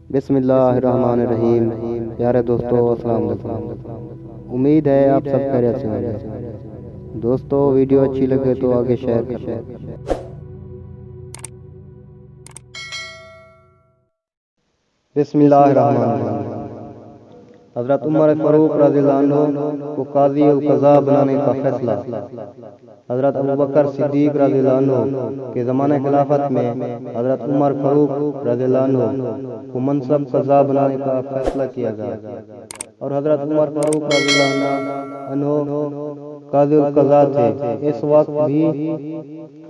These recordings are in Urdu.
بسم اللہ الرحمن الرحیم۔ پیارے دوستو السلام علیکم، امید ہے آپ سب خیریت سے ہوں گے۔ دوستو ویڈیو اچھی لگے تو آگے شیئر کریں۔ بسم اللہ الرحمن الرحیم۔ حضرت عمر فاروق رضی اللہ عنہ کو قاضی القضاء بنانے کا فیصلہ۔ حضرت ابوبکر صدیق رضی اللہ عنہ کے زمانہ خلافت میں حضرت عمر فاروق رضی اللہ عنہ کو منصب قضاء بنانے کا فیصلہ کیا گیا، اور حضرت عمر فاروق رضی اللہ عنہ قاضی القضاء تھے۔ اس وقت بھی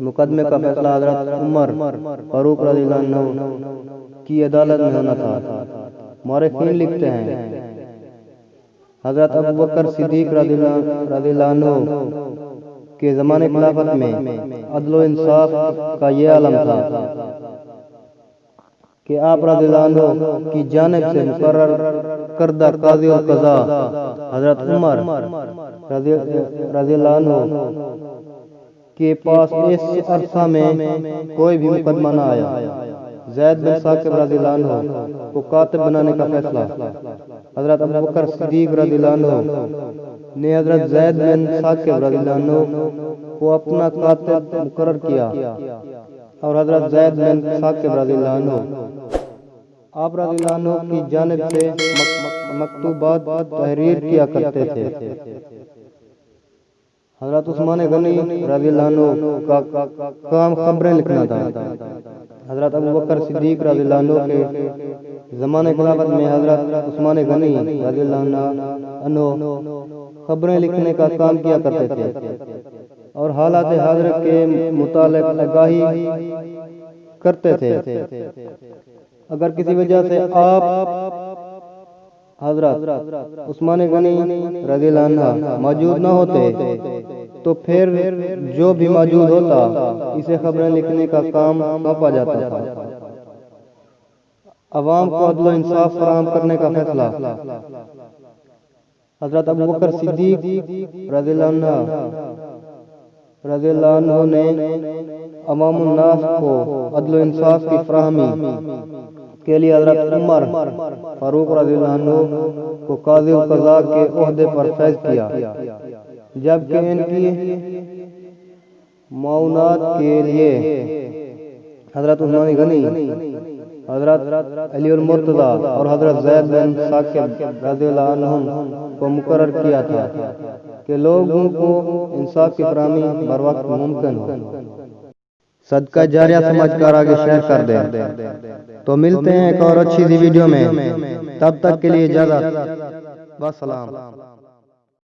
مقدمے کا فیصلہ حضرت عمر فاروق رضی اللہ عنہ کی عدالت میں ہونا تھا۔ مورخین لکھتے ہیں حضرت ابوبکر صدیق رضی اللہ عنہ کے زمانے خلافت میں عدل و انصاف کا یہ عالم تھا کہ آپ رضی اللہ عنہ کی جانب سے مقرر کردہ قاضی القضاء حضرت عمر رضی اللہ عنہ کے پاس اس عرصہ میں کوئی بھی مقدمہ نہ آیا۔ زید بن ثاقب رضی اللہ عنہ کو کاتب بنانے کا فیصلہ۔ حضرت ابوبکر صدیق رضی اللہ عنہ نے حضرت زید بن ثاقب رضی اللہ عنہ کو اپنا کاتب مقرر کیا، اور حضرت زید بن ثاقب رضی اللہ عنہ آپ رضی اللہ عنہ کی جانب سے مکتوبات تحریر کیا کرتے تھے۔ حضرت عثمان غنی رضی اللہ عنہ کا کام خبریں لکھنا تھا۔ حضرت ابوبکر صدیق رضی اللہ عنہ کے زمانے خلافت میں حضرت عثمان غنی رضی اللہ عنہ خبریں لکھنے کا کام کیا کرتے تھے، اور حالات حاضرہ کے متعلق آگاہی کرتے تھے۔ اگر کسی وجہ سے آپ حضرت عثمان غنی رضی اللہ عنہ موجود نہ ہوتے تو پھر جو بھی موجود ہوتا اسے خبریں لکھنے کا کام سونپا جاتا تھا۔ عوام کو عدل و انصاف فراہم کرنے کا فیصلہ۔ حضرت ابوبکر صدیق رضی اللہ عنہ نے عوام الناس کو عدل و انصاف کی فراہمی کے لیے حضرت عمر فاروق رضی اللہ عنہ کو قاضی القضاء کے عہدے پر فیض کیا، جبکہ ان کی معاونت کے لیے حضرت عثمان غنی، حضرت علی المرتضی اور حضرت زید بن ثاقب رضی اللہ عنہ کو مقرر کیا تھا کہ لوگوں کو انصاف کی فراہمی بر وقت ممکن ہو۔ صدقہ جاریہ سمجھ کر آگے شیئر کر دیں۔ تو ملتے ہیں ایک اور اچھی سی ویڈیو میں، تب تک کے لیے اجازت، والسلام۔